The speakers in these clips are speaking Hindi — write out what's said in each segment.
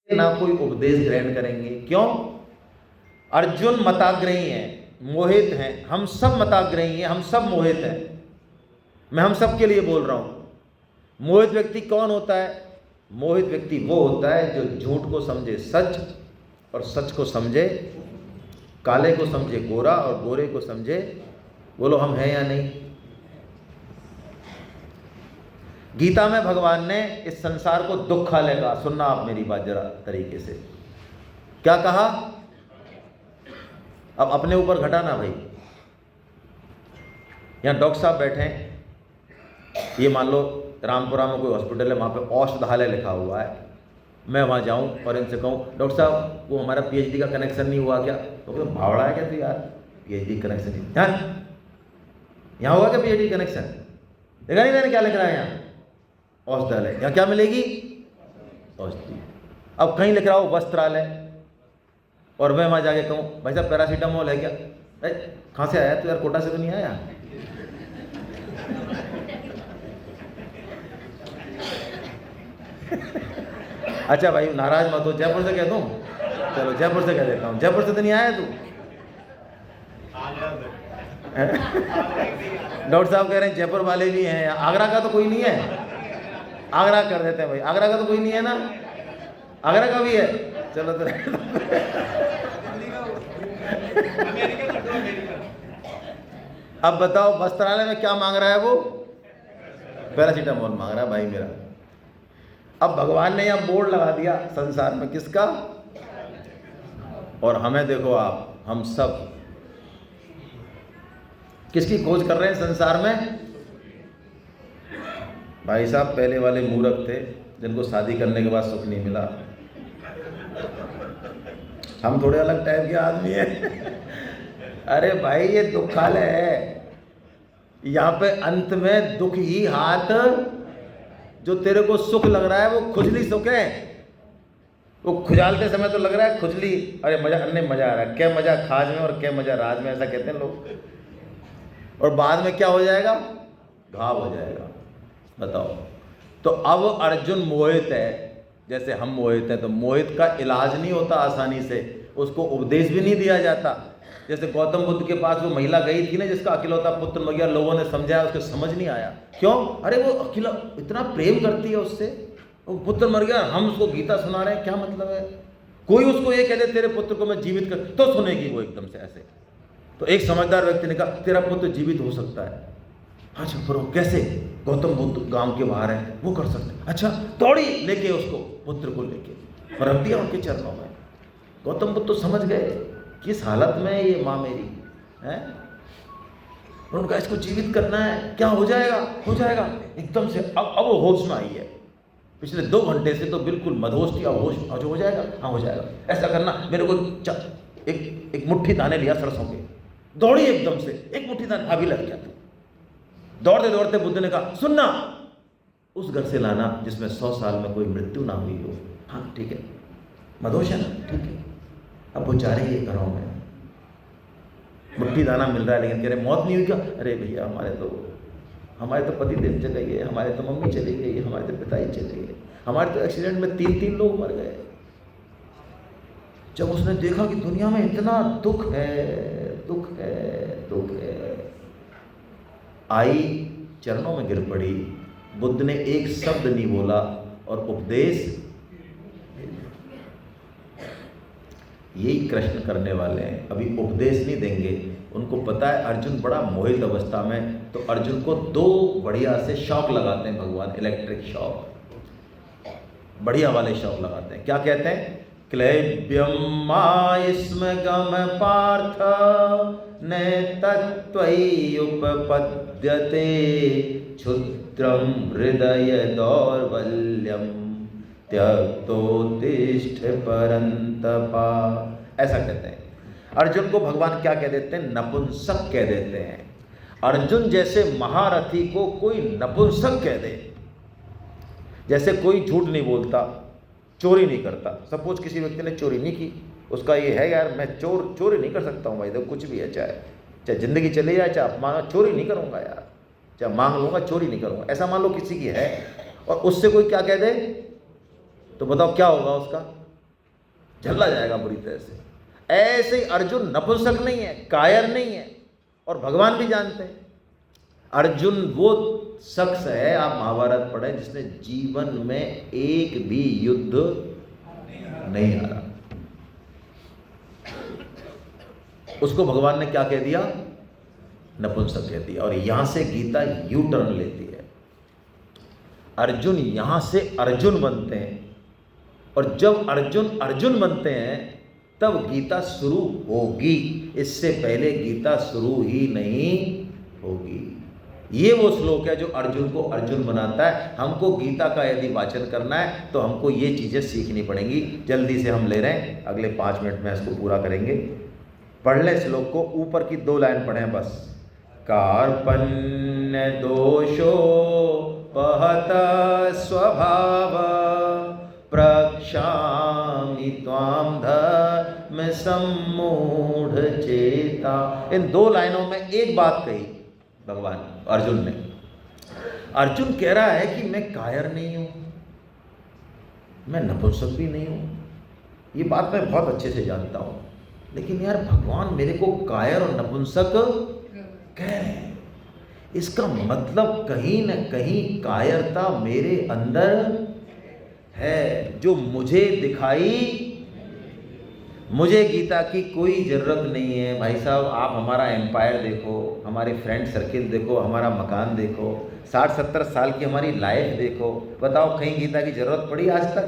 ना कोई उपदेश ग्रहण करेंगे। क्यों? अर्जुन मताग्रही हैं, मोहित हैं, हम सब मताग्रही हैं, हम सब मोहित हैं। मैं हम सब के लिए बोल रहा हूं। मोहित व्यक्ति कौन होता है? मोहित व्यक्ति वो होता है जो झूठ को समझे सच और सच को समझे, काले को समझे गोरा और गोरे को समझे, बोलो हम हैं या नहीं। गीता में भगवान ने इस संसार को दुखालय कहा। सुनना आप मेरी बात जरा तरीके से। क्या कहा? अब अपने ऊपर घटाना भाई। यहां डॉक्टर साहब बैठे हैं, ये मान लो रामपुरा में कोई हॉस्पिटल है, वहां पे औषधालय लिखा हुआ है। मैं वहां जाऊं और इनसे कहूं डॉक्टर साहब वो हमारा पीएचडी का कनेक्शन नहीं हुआ क्या? तो भावड़ा है क्या तू यार, पीएचडी कनेक्शन नहीं यहाँ होगा क्या पीएचडी कनेक्शन? देखा नहीं मैंने क्या लिख रहा है यहाँ? औषधालय। यहाँ क्या मिलेगी? औषधि। अब कहीं लिख रहा हो वस्त्रालय और मैं वहां जाके कहूँ भाई साहब पैरासीटामोल है क्या? कहाँ से आया तू यार? कोटा से तो नहीं आया? अच्छा भाई नाराज मत हो, जयपुर से कह दूं? चलो जयपुर से कह देता हूँ। जयपुर से तो नहीं आया तू? डॉक्टर साहब कह रहे हैं जयपुर वाले भी हैं। आगरा का तो कोई नहीं है? आगरा कर देते हैं भाई। आगरा का तो कोई नहीं है ना? आगरा का भी है? चलो तो अब बताओ वस्त्रालय में क्या मांग रहा है वो? पैरासीटामोल मांग रहा है भाई मेरा। अब भगवान ने यहां बोर्ड लगा दिया संसार में किसका? और हमें देखो आप, हम सब किसकी खोज कर रहे हैं संसार में? भाई साहब पहले वाले मूर्ख थे जिनको शादी करने के बाद सुख नहीं मिला। हम थोड़े अलग टाइप के आदमी हैं। अरे भाई ये दुखालय है, यहाँ पे अंत में दुख ही हाथ। जो तेरे को सुख लग रहा है वो खुजली सुख है। वो खुजालते समय तो लग रहा है खुजली, अरे मजा अन्य मजा आ रहा है, क्या मजा खाज में और क्या मजा राज में, ऐसा कहते हैं लोग। और बाद में क्या हो जाएगा? घाव हो जाएगा। बताओ। तो अब अर्जुन मोहित है, जैसे हम मोहित हैं। तो मोहित का इलाज नहीं होता आसानी से, उसको उपदेश भी नहीं दिया जाता। जैसे गौतम बुद्ध के पास वो महिला गई थी ना जिसका अकेलौता पुत्र मर गया, लोगों ने समझाया, उसको समझ नहीं आया। क्यों? अरे वो अकेला इतना प्रेम करती है उससे, वो पुत्र मर गया, हम उसको गीता सुना रहे हैं, क्या मतलब है? कोई उसको ये कह दे तेरे पुत्र को मैं जीवित कर, तो सुनेगी वो एकदम से ऐसे। तो एक समझदार व्यक्ति ने कहा तेरा पुत्र जीवित हो सकता है। अच्छा फिर कैसे? गौतम बुद्ध गांव के बाहर है, वो कर सकते। अच्छा दौड़ी लेके उसको पुत्र को लेके रख दिया उनके चरणों में। गौतम बुद्ध तो समझ गए किस हालत में है ये माँ मेरी है। उनका इसको जीवित करना है, क्या हो जाएगा? हो जाएगा एकदम से। अब वो होश में आई है। पिछले 2 घंटे से तो बिल्कुल मदहोश थी, अब होश हो जाएगा। हाँ हो जाएगा। ऐसा करना, मेरे को एक मुट्ठी दाने लिया सरसों के, दौड़ी एकदम से, एक मुट्ठी दाने अभी लग गया। दौड़ते दौड़ते बुद्ध ने कहा सुनना, उस घर से लाना जिसमें 100 साल में कोई मृत्यु ना हुई हो। हाँ ठीक है, मदहोश है ना, ठीक है। अब वो जा रही है घरों में, मुट्ठी दाना मिल रहा है, लेकिन कह रहे मौत नहीं हुई क्या? अरे भैया हमारे तो पति देव चले गए, हमारे तो मम्मी चली गई, हमारे तो पिताजी चले गए, हमारे तो एक्सीडेंट में 3 लोग मर गए। जब उसने देखा कि दुनिया में इतना दुख है, दुख है, दुख है, आई चरणों में गिर पड़ी। बुद्ध ने एक शब्द नहीं बोला और उपदेश। यही कृष्ण करने वाले हैं, अभी उपदेश नहीं देंगे। उनको पता है अर्जुन बड़ा मोहित अवस्था में, तो अर्जुन को 2 बढ़िया से शॉक लगाते हैं भगवान, इलेक्ट्रिक शॉक, बढ़िया वाले शॉक लगाते हैं। क्या कहते हैं? क्लैब्यम मायस्मगम पार्थ न तत्त्वयि उपपद्यते क्षुद्रम हृदय दौर्बल्यम त्यक्तोत्तिष्ठ परंतपा। ऐसा कहते हैं। अर्जुन को भगवान क्या कह देते हैं? नपुंसक कह देते हैं। अर्जुन जैसे महारथी को कोई नपुंसक कह दे, जैसे कोई झूठ नहीं बोलता, चोरी नहीं करता। सपोज किसी व्यक्ति ने चोरी नहीं की, उसका ये है यार मैं चोरी नहीं कर सकता हूँ भाई, देखो कुछ भी है, चाहे जिंदगी चले जाए, चाहे अपमान, चोरी नहीं करूँगा यार, चाहे मांग लूँगा, चोरी नहीं करूँगा, ऐसा मान लो किसी की है। और उससे कोई क्या कह दे तो बताओ क्या होगा उसका? झल्ला जाएगा बुरी तरह से। ऐसे ही अर्जुन नपुंसक नहीं है, कायर नहीं है, और भगवान भी जानते हैं। अर्जुन वो शख्स है, आप महाभारत पढ़े, जिसने जीवन में एक भी युद्ध नहीं हारा। उसको भगवान ने क्या कह दिया? नपुंसक कह दिया। और यहां से गीता यू टर्न लेती है। अर्जुन यहां से अर्जुन बनते हैं, और जब अर्जुन अर्जुन बनते हैं तब गीता शुरू होगी। इससे पहले गीता शुरू ही नहीं होगी। ये वो श्लोक है जो अर्जुन को अर्जुन बनाता है। हमको गीता का यदि वाचन करना है तो हमको ये चीज़ें सीखनी पड़ेंगी। जल्दी से हम ले रहे हैं, अगले 5 मिनट में इसको पूरा करेंगे। पढ़ लें श्लोक को, ऊपर की 2 लाइन पढ़ें बस। कार्पण्य दोषो पहत स्वभाव प्रक्षामि त्वाम धर्म सम्मूढ़ चेता। इन 2 लाइनों में एक बात कही भगवान अर्जुन ने। अर्जुन कह रहा है कि मैं कायर नहीं हूं, मैं नपुंसक भी नहीं हूं। ये बात मैं बहुत अच्छे से जानता हूं, लेकिन यार भगवान मेरे को कायर और नपुंसक कह रहे हैं। इसका मतलब कहीं न कहीं कायरता मेरे अंदर है, जो मुझे दिखाई। मुझे गीता की कोई ज़रूरत नहीं है भाई साहब। आप हमारा एम्पायर देखो, हमारे फ्रेंड सर्किल देखो, हमारा मकान देखो, 60-70 साल की हमारी लाइफ देखो, बताओ कहीं गीता की ज़रूरत पड़ी आज तक?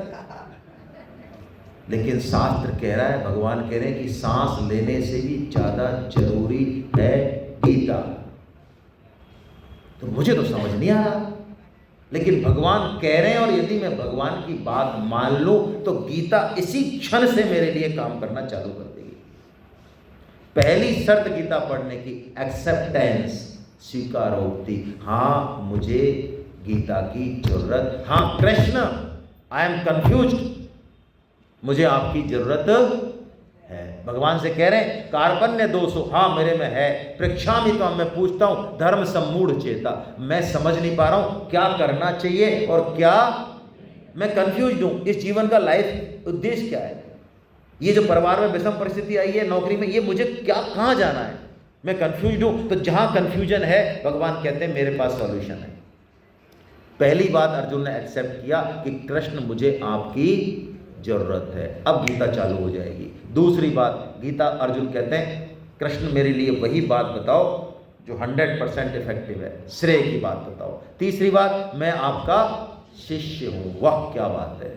लेकिन शास्त्र कह रहा है, भगवान कह रहे हैं कि सांस लेने से भी ज़्यादा जरूरी है गीता। तो मुझे तो समझ नहीं आ रहा, लेकिन भगवान कह रहे हैं, और यदि मैं भगवान की बात मान लूं तो गीता इसी क्षण से मेरे लिए काम करना चालू कर देगी। पहली शर्त गीता पढ़ने की एक्सेप्टेंस, स्वीकारोक्ति। हाँ मुझे गीता की जरूरत, हाँ कृष्ण आई एम कंफ्यूज्ड, मुझे आपकी जरूरत है। भगवान से कह रहे हैं कार्पण्य दोषो, हाँ मेरे में है। पृक्षामि तो मैं पूछता हूं, धर्म सम्मूढ़ चेता, मैं समझ नहीं पा रहा हूं क्या करना चाहिए और क्या, मैं कंफ्यूज हूं। इस जीवन का लाइफ उद्देश्य क्या है? ये जो परिवार में विषम परिस्थिति आई है, नौकरी में, ये मुझे क्या, कहां जाना है? मैं कंफ्यूज हूं। तो जहां कंफ्यूजन है, भगवान कहते हैं मेरे पास सॉल्यूशन है। पहली बात अर्जुन ने एक्सेप्ट किया कि कृष्ण मुझे आपकी जरूरत है। अब गीता चालू हो जाएगी। दूसरी बात, गीता अर्जुन कहते हैं कृष्ण मेरे लिए वही बात बताओ जो 100% इफेक्टिव है, श्रेय की बात बताओ। तीसरी बात, मैं आपका शिष्य हूं। वाह क्या बात है।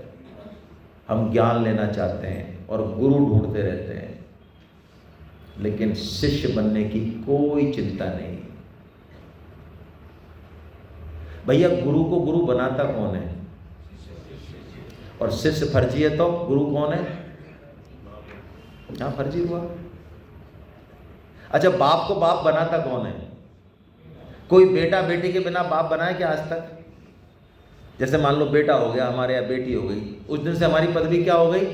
हम ज्ञान लेना चाहते हैं और गुरु ढूंढते रहते हैं, लेकिन शिष्य बनने की कोई चिंता नहीं। भैया गुरु को गुरु बनाता कौन है? और शिष्य फर्जी है तो गुरु कौन है? हाँ फर्जी हुआ। अच्छा बाप को बाप बनाता कौन है? कोई बेटा बेटी के बिना बाप बनाए क्या आज तक? जैसे मान लो बेटा हो गया हमारे, या बेटी हो गई, उस दिन से हमारी पदवी क्या हो गई?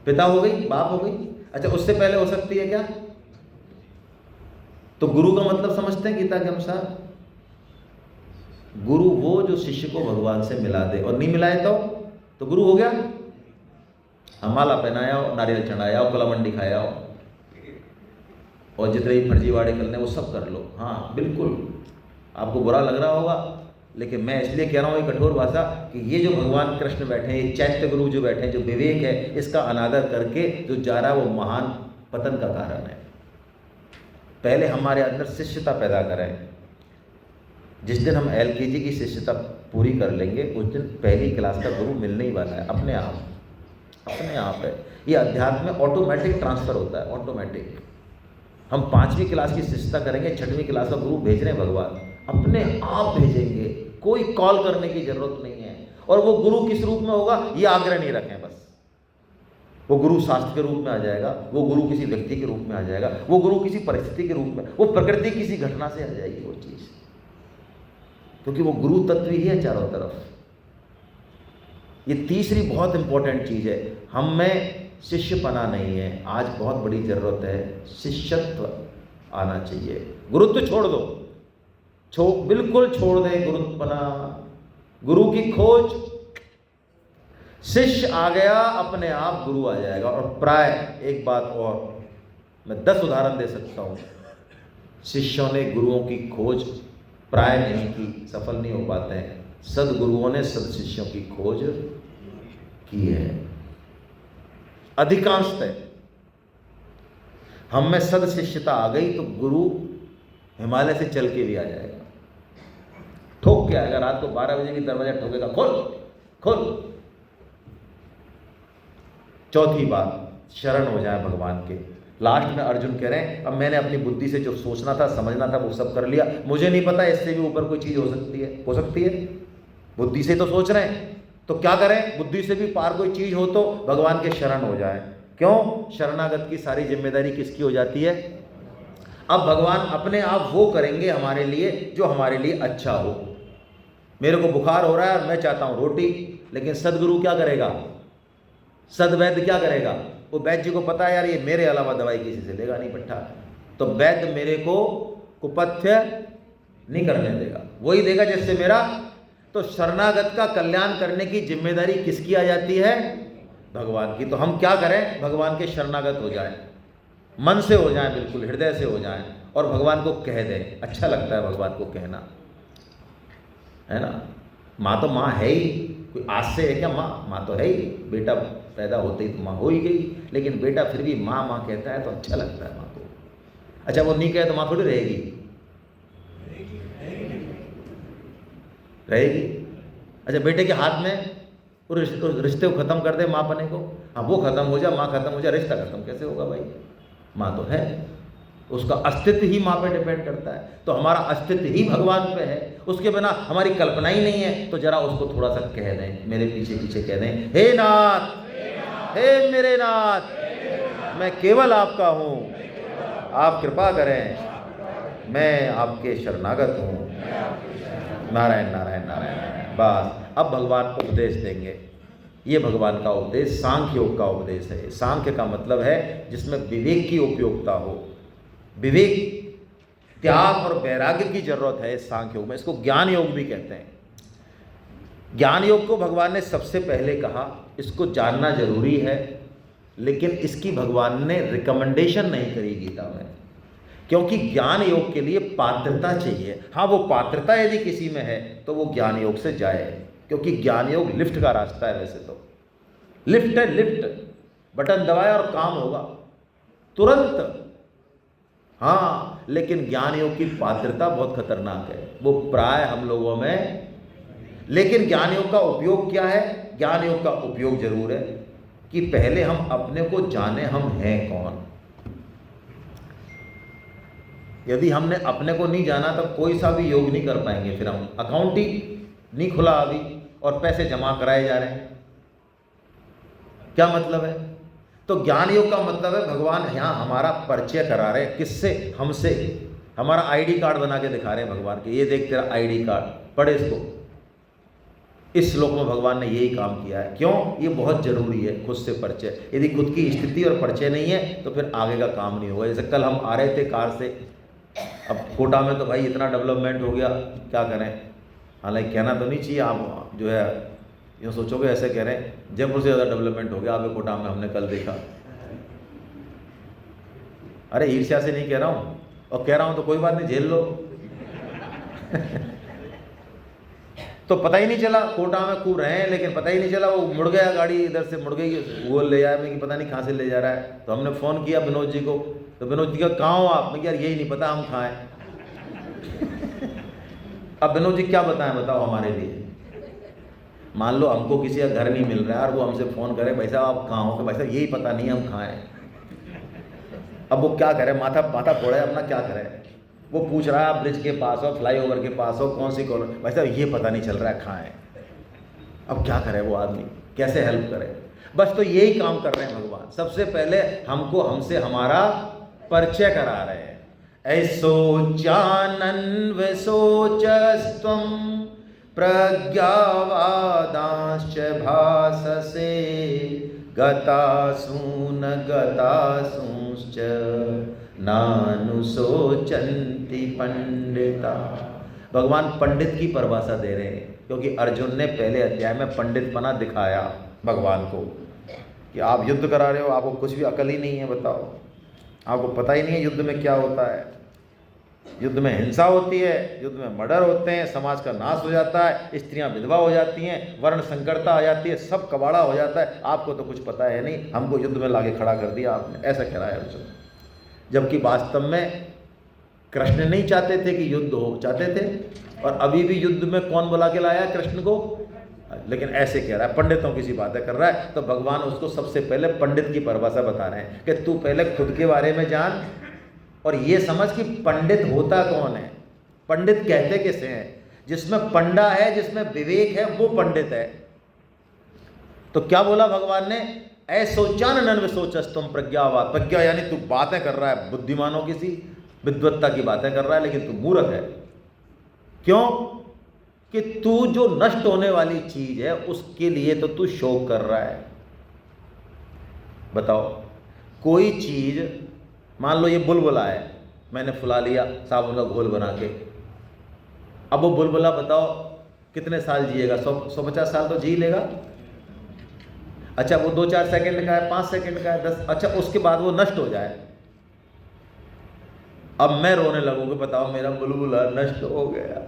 पिता हो गई, बाप हो गई। अच्छा उससे पहले हो सकती है क्या? तो गुरु का मतलब समझते हैं गीता के अनुसार? गुरु वो जो शिष्य को भगवान से मिला दे, और नहीं मिलाए तो गुरु हो गया? हम माला पहनाया हो, नारियल चढ़ाया हो, कलामंडी खाया हो, और जितने भी फर्जीवाड़े करने वो सब कर लो। हाँ बिल्कुल, आपको बुरा लग रहा होगा, लेकिन मैं इसलिए कह रहा हूँ ये कठोर भाषा कि ये जो भगवान कृष्ण बैठे हैं, ये चैत्य गुरु जो बैठे हैं, जो विवेक है इसका अनादर करके जो जा रहा है वो महान पतन का कारण है। पहले हमारे अंदर शिष्यता पैदा करें। जिस दिन हम LKG की शिष्यता पूरी कर लेंगे उस दिन पहली क्लास का गुरु मिलने ही वाला है, अपने आप है। ये अध्यात्म में ऑटोमेटिक ट्रांसफर होता है, ऑटोमेटिक। हम 5वीं क्लास की शिष्यता करेंगे, 6वीं क्लास का गुरु भेज रहे हैं भगवान, अपने आप भेजेंगे, कोई कॉल करने की जरूरत नहीं है। और वो गुरु किस रूप में होगा ये आग्रह नहीं रखें बस। वो गुरु शास्त्र के रूप में आ जाएगा, वो गुरु किसी व्यक्ति के रूप में आ जाएगा, वो गुरु किसी परिस्थिति के रूप में, वो प्रकृति किसी घटना से आ जाएगी वो चीज़, क्योंकि वो गुरु तत्व ही है चारों तरफ। ये तीसरी बहुत इंपॉर्टेंट चीज़ है, हम में शिष्यपना नहीं है। आज बहुत बड़ी ज़रूरत है, शिष्यत्व आना चाहिए। गुरुत्व छोड़ दो, बिल्कुल छोड़ दे गुरुत्वपना, गुरु की खोज। शिष्य आ गया, अपने आप गुरु आ जाएगा। और प्राय एक बात और, मैं 10 उदाहरण दे सकता हूं। शिष्यों ने गुरुओं की खोज प्राय नहीं की, सफल नहीं हो पाते हैं। सदगुरुओं ने सदशिष्यों की खोज की है, अधिकांशतः। हम में सदशिष्यता आ गई तो गुरु हिमालय से चल के भी आ जाएगा, ठोक के आएगा। रात को 12 बजे भी दरवाजा ठोकेगा, खोल खोल। चौथी बात, शरण हो जाए भगवान के। लास्ट में अर्जुन कह रहे हैं, अब मैंने अपनी बुद्धि से जो सोचना था, समझना था, वो सब कर लिया। मुझे नहीं पता इससे भी ऊपर कोई चीज हो सकती है। बुद्धि से तो सोच रहे हैं, तो क्या करें? बुद्धि से भी पार कोई चीज हो तो भगवान के शरण हो जाए। क्यों? शरणागत की सारी जिम्मेदारी किसकी हो जाती है? अब भगवान अपने आप वो करेंगे हमारे लिए जो हमारे लिए अच्छा हो। मेरे को बुखार हो रहा है और मैं चाहता हूं रोटी, लेकिन सदगुरु क्या करेगा? सदवैद्य क्या करेगा? वो वैद्य जी को पता है यार ये मेरे अलावा दवाई किसी से लेगा नहीं पट्टा, तो वैद्य मेरे को कुपथ्य नहीं करने देगा, वही देगा जिससे मेरा। तो शरणागत का कल्याण करने की जिम्मेदारी किसकी आ जाती है? भगवान की। तो हम क्या करें? भगवान के शरणागत हो जाएं, मन से हो जाएं, बिल्कुल हृदय से हो जाएं, और भगवान को कह दें। अच्छा लगता है भगवान को कहना, है ना? माँ तो माँ है ही, कोई आज से है क्या? माँ तो है ही। बेटा पैदा होते ही तो माँ हो ही गई, लेकिन बेटा फिर भी माँ माँ कहता है तो अच्छा लगता है माँ को। अच्छा वो नहीं कहे तो माँ थोड़ी रहेगी? अच्छा बेटे के हाथ में वो रिश्ते को खत्म कर दे माँ बने को, हाँ वो खत्म हो जाए, माँ खत्म हो जाए, रिश्ता खत्म कैसे होगा भाई? माँ तो है, उसका अस्तित्व ही माँ पे डिपेंड करता है। तो हमारा अस्तित्व ही भगवान पे है, उसके बिना हमारी कल्पना ही नहीं है। तो जरा उसको थोड़ा सा कह दें, मेरे पीछे पीछे कह दें, हे नाथ, हे मेरे नाथ, मैं केवल आपका हूँ, आप कृपा करें, मैं आपके शरणागत हूँ। नारायण नारायण नारायण। बस अब भगवान उपदेश देंगे। ये भगवान का उपदेश सांख्य योग का उपदेश है। सांख्य का मतलब है जिसमें विवेक की उपयोगिता हो, विवेक, त्याग और वैराग्य की जरूरत है इस सांख्य योग में। इसको ज्ञान योग भी कहते हैं। ज्ञान योग को भगवान ने सबसे पहले कहा, इसको जानना जरूरी है, लेकिन इसकी भगवान ने रिकमेंडेशन नहीं करी गीता में, क्योंकि ज्ञान योग के लिए पात्रता चाहिए। हाँ वो पात्रता यदि किसी में है तो वो ज्ञान योग से जाए, क्योंकि ज्ञान योग लिफ्ट का रास्ता है। वैसे तो लिफ्ट है, लिफ्ट, बटन दबाए और काम होगा तुरंत। हाँ लेकिन ज्ञान योग की पात्रता बहुत खतरनाक है, वो प्राय हम लोगों में। लेकिन ज्ञान योग का उपयोग क्या है? ज्ञान योग का उपयोग जरूर है कि पहले हम अपने को जाने, हम हैं कौन। यदि हमने अपने को नहीं जाना तो कोई सा भी योग नहीं कर पाएंगे। फिर हम अकाउंट ही नहीं खुला अभी और पैसे जमा कराए जा रहे हैं, क्या मतलब है? तो ज्ञान योग का मतलब है भगवान यहाँ हमारा परिचय करा रहे हैं। किससे? हमसे। हमारा आईडी कार्ड बना के दिखा रहे हैं भगवान के, ये देख तेरा आईडी कार्ड, पढ़े इसको। इस श्लोक में भगवान ने यही काम किया है। क्यों? ये बहुत जरूरी है, खुद से परिचय। यदि खुद की स्थिति और परिचय नहीं है तो फिर आगे का काम नहीं होगा। जैसे कल हम आ रहे थे कार से, अब कोटा में तो भाई इतना डेवलपमेंट हो गया, क्या करें। हालांकि कहना तो नहीं चाहिए, आप जो है यूँ सोचोगे ऐसे कह रहे हैं जयपुर से ज़्यादा डेवलपमेंट हो गया आप कोटा में, हमने कल देखा। अरे ईर्ष्या से नहीं कह रहा हूँ, और कह रहा हूँ तो कोई बात नहीं, झेल लो। तो पता ही नहीं चला, कोटा में खूब रहे हैं लेकिन पता ही नहीं चला, वो मुड़ गया, गाड़ी इधर से मुड़ गई, वो ले आया मैं कि पता नहीं कहाँ से ले जा रहा है। तो हमने फ़ोन किया विनोद जी को, तो विनोद जी का कहाँ हो आप? मैं यार यही नहीं पता हम कहाँ हैं। अब विनोद जी क्या बताएं, बताओ हमारे लिए। मान लो हमको किसी का घर नहीं मिल रहा है और वो हमसे फ़ोन करे, भाई साहब आप कहाँ हो? भाई साहब यही पता नहीं हम कहाँ हैं। अब वो क्या करे, माथा फोड़े अपना, क्या करे। वो पूछ रहा है आप ब्रिज के पास हो, फ्लाईओवर के पास हो, कौन सी कॉलोनी, भाई साहब ये पता नहीं चल रहा है कहाँ है। अब क्या करे वो आदमी, कैसे हेल्प करे? बस तो यही काम कर रहे हैं भगवान। सबसे पहले हमको हमसे हमारा परिचय करा रहे हैं। ऐसो जानन विसोचस्त्वं प्रज्ञावादांश्च भाससे गतासून गतासूंश्च नानुशोचन्ति पंडिता। भगवान पंडित की परिभाषा दे रहे हैं, क्योंकि अर्जुन ने पहले अध्याय में पंडितपना दिखाया, भगवान को कि आप युद्ध करा रहे हो, आपको कुछ भी अकल ही नहीं है, बताओ, आपको पता ही नहीं है युद्ध में क्या होता है। युद्ध में हिंसा होती है, युद्ध में मर्डर होते हैं, समाज का नाश हो जाता है, स्त्रियां विधवा हो जाती हैं, वर्ण संकरता आ जाती है, सब कबाड़ा हो जाता है। आपको तो कुछ पता है नहीं, हमको युद्ध में लाके खड़ा कर दिया आपने, ऐसा कह रहा है अर्जुन। जबकि वास्तव में कृष्ण नहीं चाहते थे कि युद्ध हो, चाहते थे, और अभी भी युद्ध में कौन बुला के लाया कृष्ण को, लेकिन ऐसे कह रहा है, पंडितों की सी बातें कर रहा है। तो भगवान उसको सबसे पहले पंडित की परिभाषा बता रहे हैं कि तू पहले खुद के बारे में जान और ये समझ कि पंडित होता कौन है, पंडित कहते किसे हैं। जिसमें पंडा है, जिसमें विवेक है, वो पंडित है। तो क्या बोला भगवान ने, ऐसोचानन विशोचस्तुम प्रज्ञावाद। प्रज्ञा यानी तू बातें कर रहा है बुद्धिमानों की सी, विद्वत्ता की बातें कर रहा है, लेकिन तू मूर्ख है। क्यों कि तू जो नष्ट होने वाली चीज है उसके लिए तो तू शोक कर रहा है। बताओ, कोई चीज, मान लो ये बुलबुला है, मैंने फुला लिया साबुन का घोल बना के, अब वो बुलबुला बताओ कितने साल जिएगा, 150 साल तो जी लेगा। अच्छा, वो 2-4 सेकंड का है, 5 सेकंड का है, 10, अच्छा उसके बाद वो नष्ट हो जाए। अब मैं रोने लगूंगा, बताओ मेरा बुलबुला नष्ट हो गया,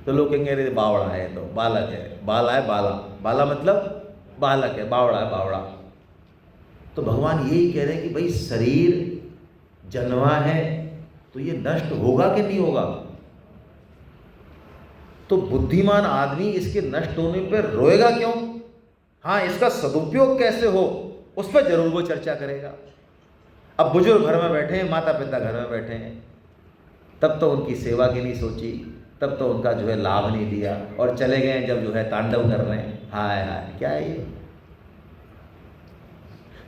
तो लोग कहेंगे अरे बावड़ा है, तो बालक है, बाला है, बाला, बाला मतलब बालक है, बावड़ा है, बावड़ा। तो भगवान यही कह रहे हैं कि भाई शरीर जन्मा है तो ये नष्ट होगा कि नहीं होगा। तो बुद्धिमान आदमी इसके नष्ट होने पर रोएगा क्यों, हाँ इसका सदुपयोग कैसे हो उस पर जरूर वो चर्चा करेगा। अब बुजुर्ग घर में बैठे हैं, माता पिता घर में बैठे हैं, तब तो उनकी सेवा की नहीं सोची, तब तो उनका जो है लाभ नहीं लिया, और चले गए जब जो है तांडव कर रहे हैं। हाय हाय, क्या है ये।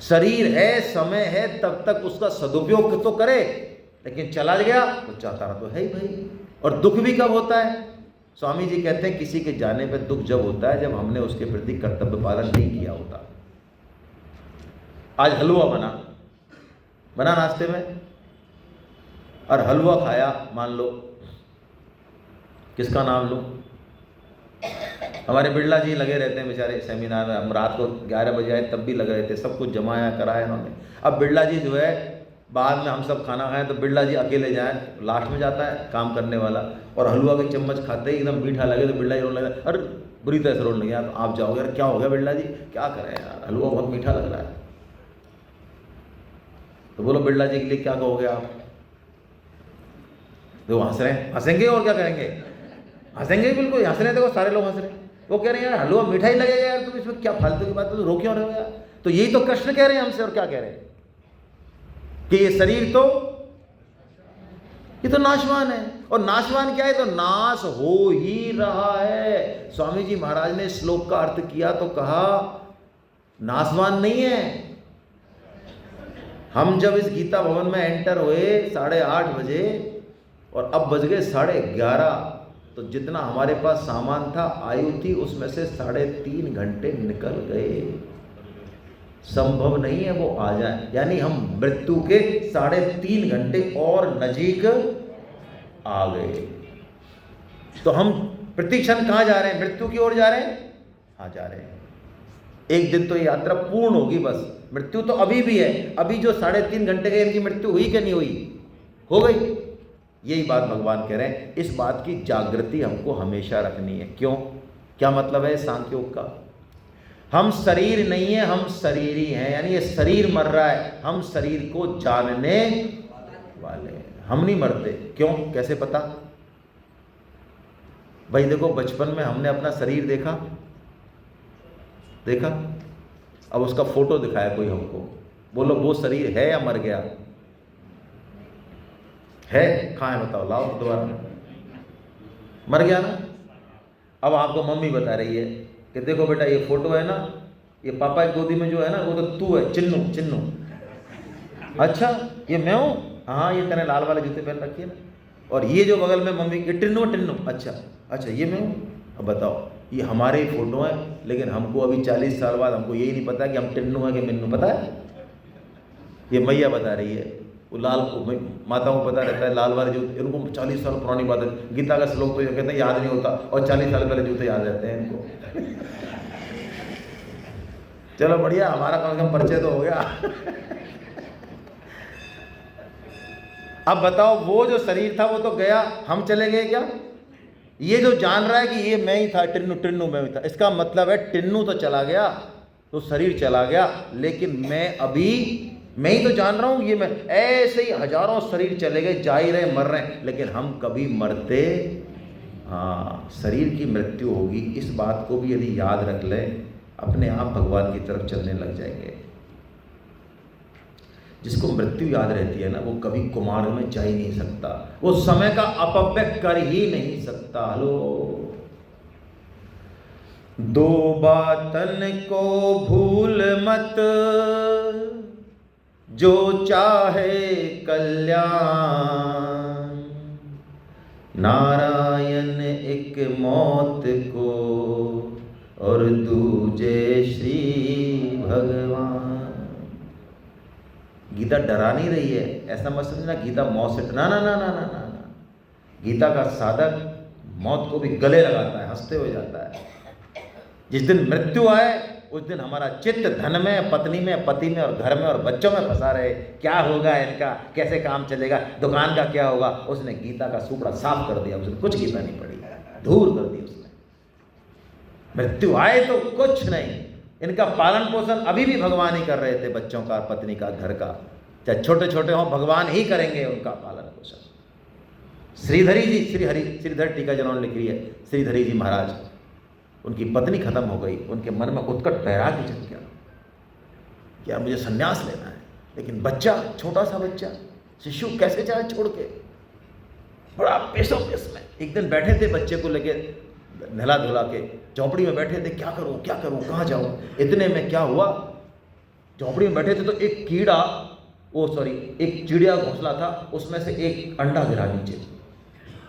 शरीर है, समय है, तब तक उसका सदुपयोग तो करे, लेकिन चला गया तो चाहता तो है ही भाई। और दुख भी कब होता है, स्वामी जी कहते हैं किसी के जाने पर दुख जब होता है जब हमने उसके प्रति कर्तव्य पालन नहीं किया होता। आज हलवा बना नाश्ते में, और हलवा खाया, मान लो किसका नाम लूं, हमारे बिरला जी लगे रहते हैं बेचारे सेमिनार में, हम रात को 11 बजे आए तब भी लगे रहते, सब कुछ जमाया कराया इन्होंने। अब बिरला जी जो है बाद में हम सब खाना खाएं तो बिरला जी अकेले जाएं, लास्ट में जाता है काम करने वाला, और हलवा के चम्मच खाते ही एकदम मीठा लगे तो बिरला जी रोने लगे, अरे बुरी तरह से रोने लगे, तो आप जाओगे, यार क्या हो गया बिरला जी, क्या करें यार हलवा बहुत मीठा लग रहा है। तो बोलो बिरला जी के लिए क्या कहोगे आप, तो हंस रहे हैं, हंसेंगे और क्या करेंगे, हंसेंगे बिल्कुल, हंस रहे, देखो सारे लोग हंस रहे हैं। वो कह रहे हैं यार हलवा मीठा ही लगेगा यार, तुम इसमें क्या फालतू की बात, तो रो क्यों रहे हो यार। तो यही तो कृष्ण कह रहे हैं हमसे, और क्या कह रहे हैं कि ये शरीर तो, ये तो नाशवान है, और नाशवान क्या है, तो नाश हो ही रहा है। स्वामी जी महाराज ने श्लोक का अर्थ किया तो कहा नाशवान नहीं है। हम जब इस गीता भवन में एंटर हुए 8:30 बजे, और अब बज गए 11:30, तो जितना हमारे पास सामान था, आयु थी, उसमें से 3.5 घंटे निकल गए। संभव नहीं है वो आ जाए, यानी हम मृत्यु के 3.5 घंटे और नजीक आ गए। तो हम प्रतिक्षण कहाँ जा रहे हैं, मृत्यु की ओर जा रहे हैं, हाँ जा रहे हैं। एक दिन तो ये यात्रा पूर्ण होगी, बस मृत्यु तो अभी भी है, अभी जो 3.5 घंटे के इनकी मृत्यु हुई कि नहीं हुई, हो गई। यही बात भगवान कह रहे हैं, इस बात की जागृति हमको हमेशा रखनी है। क्यों, क्या मतलब है सांख्य योग का, हम शरीर नहीं है, हम शरीरी हैं, यानी ये शरीर मर रहा है, हम शरीर को जानने वाले हैं, हम नहीं मरते। क्यों, कैसे पता, भाई देखो बचपन में हमने अपना शरीर देखा, अब उसका फोटो दिखाया कोई हमको, बोलो वो शरीर है या मर गया, है, कहाँ है बताओ, लाओ दोबारा, मर गया ना। अब आपको मम्मी बता रही है कि देखो बेटा ये फोटो है ना, ये पापा की गोदी में जो है ना वो तो तू है, चिन्नू। अच्छा ये मैं हूँ, हाँ ये तेरे लाल वाले जूते पहन रखी है ना, और ये जो बगल में मम्मी ये टिन्नू, अच्छा ये मैं हूँ। अब बताओ, ये हमारे ही फोटो हैं, लेकिन हमको अभी 40 साल बाद हमको यही नहीं पता कि हम टिन्नू हैं कि मिन्नू, पता है। ये मैया बता रही है, वो लाल माताओं को पता रहता है लाल वाले जूते, इनको 40 साल पुरानी बात है, गीता का श्लोक तो ये कहते हैं याद नहीं होता, और 40 साल पहले जूते याद रहते हैं इनको। चलो बढ़िया, हमारा कम से कम परिचय तो हो गया। अब बताओ, वो जो शरीर था वो तो गया, हम चले गए क्या? ये जो जान रहा है कि ये मैं ही था, टिन्नू टिन्नू मैं ही था, इसका मतलब है टिन्नू तो चला गया, तो शरीर चला गया, लेकिन मैं अभी मैं ही तो जान रहा हूं ये मैं। ऐसे ही हजारों शरीर चले गए, जा ही रहे, मर रहे हैं, लेकिन हम कभी मरते। हाँ, शरीर की मृत्यु होगी, इस बात को भी यदि याद रख ले, अपने आप भगवान की तरफ चलने लग जाएंगे। जिसको मृत्यु याद रहती है ना, वो कभी कुमार में जा ही नहीं सकता, वो समय का अपव्यय कर ही नहीं सकता। हलो, दो बातन को भूल मत, जो चाहे कल्याण, नारायण एक मौत को और दूजे श्री भगवान। गीता डरा नहीं रही है, ऐसा मत समझना गीता मौत से, ना ना ना ना ना ना ना। गीता का साधक मौत को भी गले लगाता है, हंसते हुए जाता है। जिस दिन मृत्यु आए उस दिन हमारा चित्त धन में, पत्नी में, पति में और घर में और बच्चों में फंसा रहे। क्या होगा इनका, कैसे काम चलेगा, दुकान का क्या होगा। उसने गीता का सूपड़ा साफ कर दिया, उसने कुछ गीता नहीं पढ़ी, दूर कर दी उसने। मृत्यु आए तो कुछ नहीं, इनका पालन पोषण अभी भी भगवान ही कर रहे थे, बच्चों का, पत्नी का, घर का, चाहे छोटे छोटे हों, भगवान ही करेंगे उनका पालन पोषण। श्रीधरी जी, श्रीधर टीका जिन्होंने लिख रही है, श्रीधरी जी महाराज, उनकी पत्नी खत्म हो गई, उनके मन में उत्कट वैराग्य जग गया, क्या मुझे संन्यास लेना है। लेकिन बच्चा, छोटा सा बच्चा, शिशु कैसे जाए छोड़ के, बड़ा पेशो पेश में। एक दिन बैठे थे बच्चे को लेके, नहला धुला के झोंपड़ी में बैठे थे, क्या करूं कहाँ जाऊं। इतने में क्या हुआ, झोंपड़ी में बैठे थे तो एक कीड़ा, एक चिड़िया घोंसला था, उसमें से एक अंडा गिरा नीचे,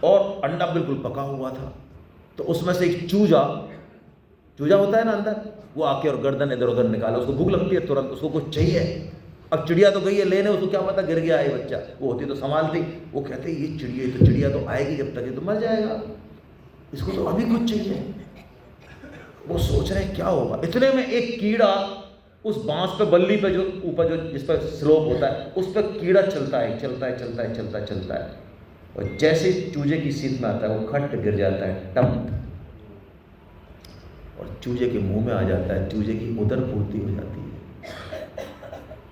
और अंडा बिल्कुल पका हुआ था। तो उसमें से एक चूजा होता है ना अंदर, वो आके और गर्दन इधर उधर निकाला, उसको भूख लगती है तुरंत, उसको कुछ चाहिए। अब चिड़िया तो गई है लेने, उसको क्या पता गिर गया है बच्चा, वो होती तो संभालती। वो कहते ये चिड़िया तो आएगी, जब तक ये तो मर जाएगा, इसको तो अभी कुछ चाहिए। वो सोच रहे क्या होगा। इतने में एक कीड़ा उस बांस पे, बल्ली पे, जो ऊपर जो जिस पर स्लोप होता है, उस पर कीड़ा चलता है, और जैसे चूजे की सीध में आता है वो खट गिर जाता है, टम, और चूजे के मुंह में आ जाता है, चूजे की उदर पूर्ति हो जाती है।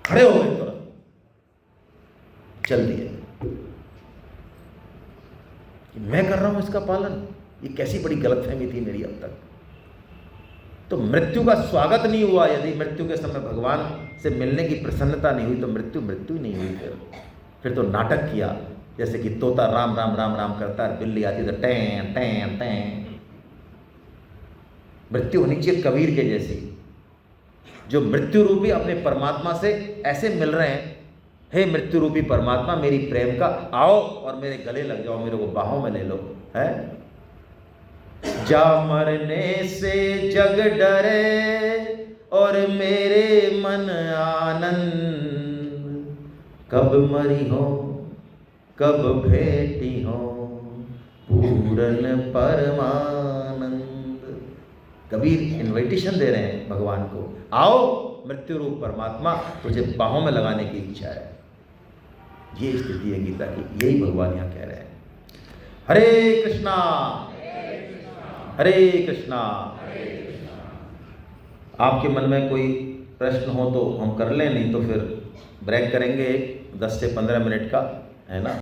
खड़े हो गए तुरंत, चल दिए कि मैं कर रहा हूं इसका पालन। ये कैसी बड़ी गलतफहमी थी मेरी अब तक। तो मृत्यु का स्वागत नहीं हुआ, यदि मृत्यु के समय भगवान से मिलने की प्रसन्नता नहीं हुई तो मृत्यु ही नहीं हुई। फिर तो नाटक किया, जैसे कि तोता राम राम राम राम करता है, बिल्ली आती तो टैं टैं टैं। मृत्यु होनी चाहिए कबीर के जैसी, जो मृत्यु रूपी अपने परमात्मा से ऐसे मिल रहे हैं, हे मृत्यु रूपी परमात्मा, मेरी प्रेम का आओ और मेरे गले लग जाओ, मेरे को बाहों में ले लो। है जा मरने से जग डरे और मेरे मन आनंद, कब मरी हो कब भेटी हो पूरन परमानंद। कबीर इन्विटेशन दे रहे हैं भगवान को, आओ मृत्यु रूप परमात्मा, तुझे बाहों में लगाने की इच्छा है। ये स्थिति है गीता की, यही भगवान यहाँ कह रहे हैं। हरे कृष्णा हरे कृष्णा। आपके मन में कोई प्रश्न हो तो हम कर लें, नहीं तो फिर ब्रेक करेंगे 10 से 15 मिनट का, है ना।